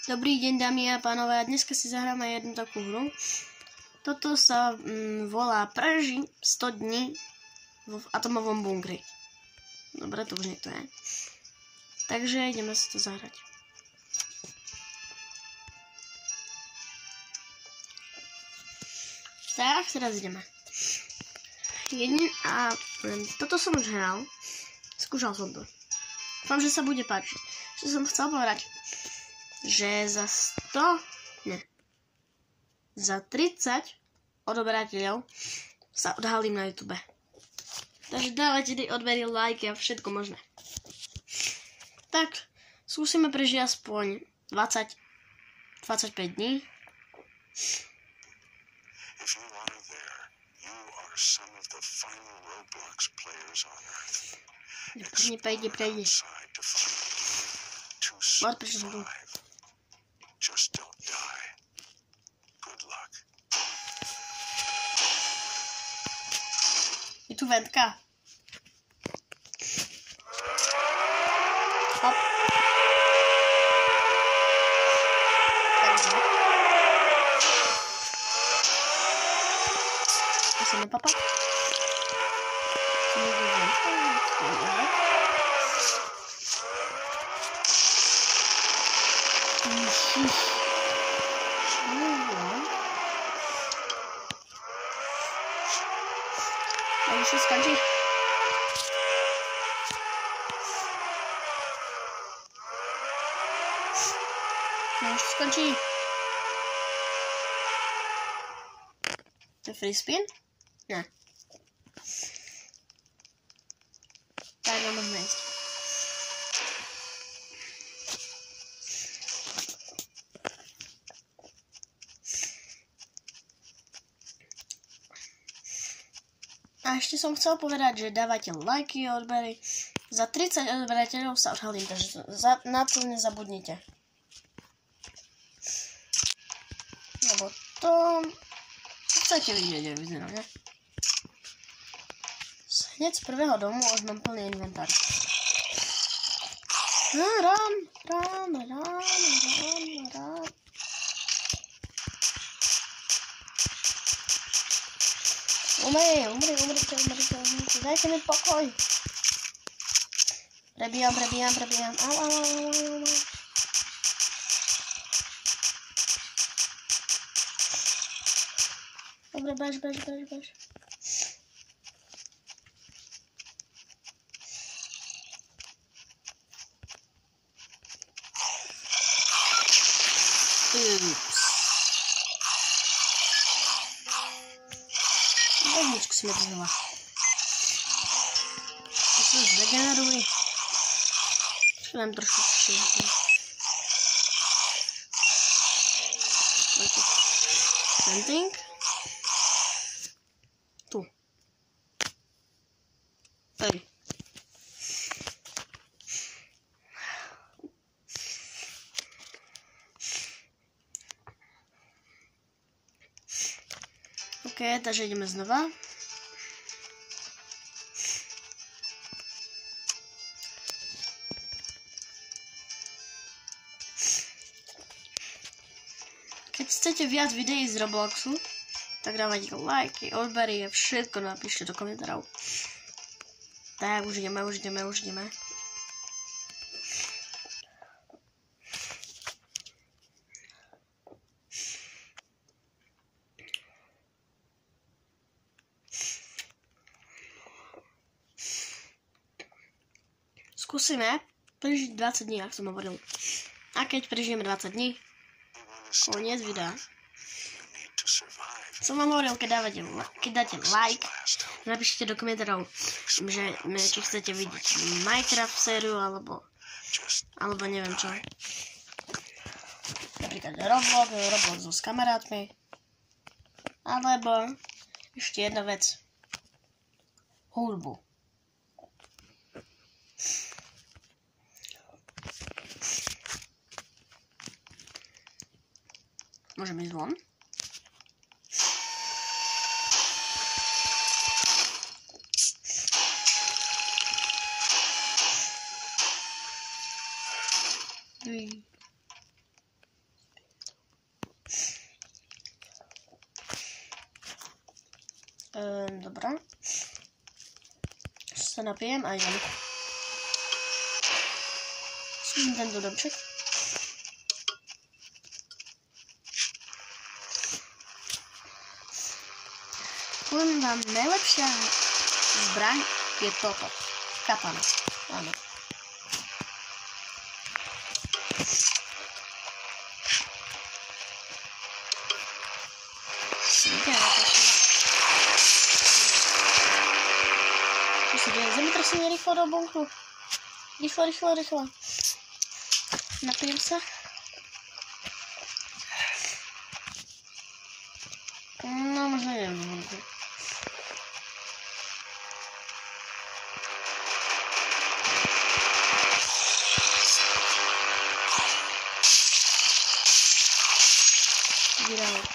Dobrý deň, dámy a pánové, a dneska si zahráme jednu takú hru. Toto sa volá Preži 100 dní v atomovom bunkri. Dobre, to už niekto je. Takže ideme si to zahrať. Tak, teraz ideme. Toto som už hral. Skúšal som to. Dúfam, že sa bude páčiť. Čo som chcel povedať, že za 30 odoberateľov sa odhalím na YouTube. Takže dávajte odbery, lajky a všetko možné. Tak, skúsime prežiť aspoň 20-25 dní. Prejde. Prečo som tu? Je tu ventka. Hop. Takže. Musíme papať. Už to skončí. Už to skončí. To je free spin? Ne. Tak no, môžeme ísť. A ešte som chcel povedať, že dávajte lajky a odbery. Za 30 odberateľov sa odhalím, takže na to nezabudnite. Lebo to chcete vidieť, jak vyzerá, ne? Hneď z prvého domu už mám plný inventár. Rám. Umri, dajte mi pokoj. Prebíjam. Au. Dobre, bež. Jedničku si nedržela. To sa zregeneruj. Dám trošku Venting. Tu. Tady. OK, takže ideme znova. Keď chcete viac videí z Robloxu, tak dávajte lajky, odbery a všetko napíšte do komentárov. Tak, už ideme. Skúsime prežiť 20 dní, ako som hovoril. A keď prežijeme 20 dní, koniec videa. Som vám hovoril, keď dáte like, napíšte do komentárov, že či chcete vidieť Minecraft sériu, alebo neviem čo. Napríklad Roblox so s kamarátmi. Alebo ešte jedna vec. Hudbu. Môžeme ísť von. Dobrá. Sa napijem a idem. Skúsim tento domček. Poviem vám, najlepšia zbraň je toto. Katana. Áno. Čo sa deje? Zemetrasenie rýchlo do bunkru. Rýchlo. Napijem sa. No, možno neviem do bunkru. Vydávám.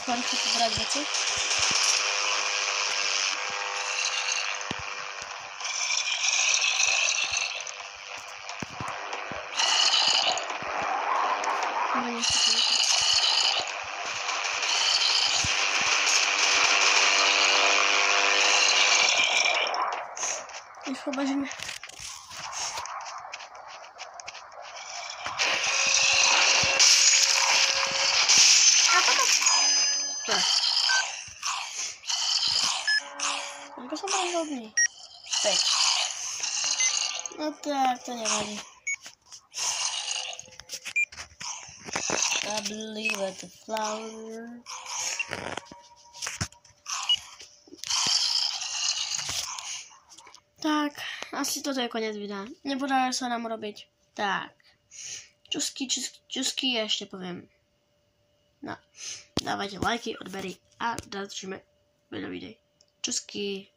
Rýchlo pobrať veci. Rýchlo bežíme. Koľko som bol hodný? 5. No tak, to nevadí. I believe at the flower. Tak, asi toto je koniec videa. Nepodarilo sa nám robiť. Tak. Čusky ešte poviem. No. Dávajte lajky, odbery a držíme veľa videí. Čusky.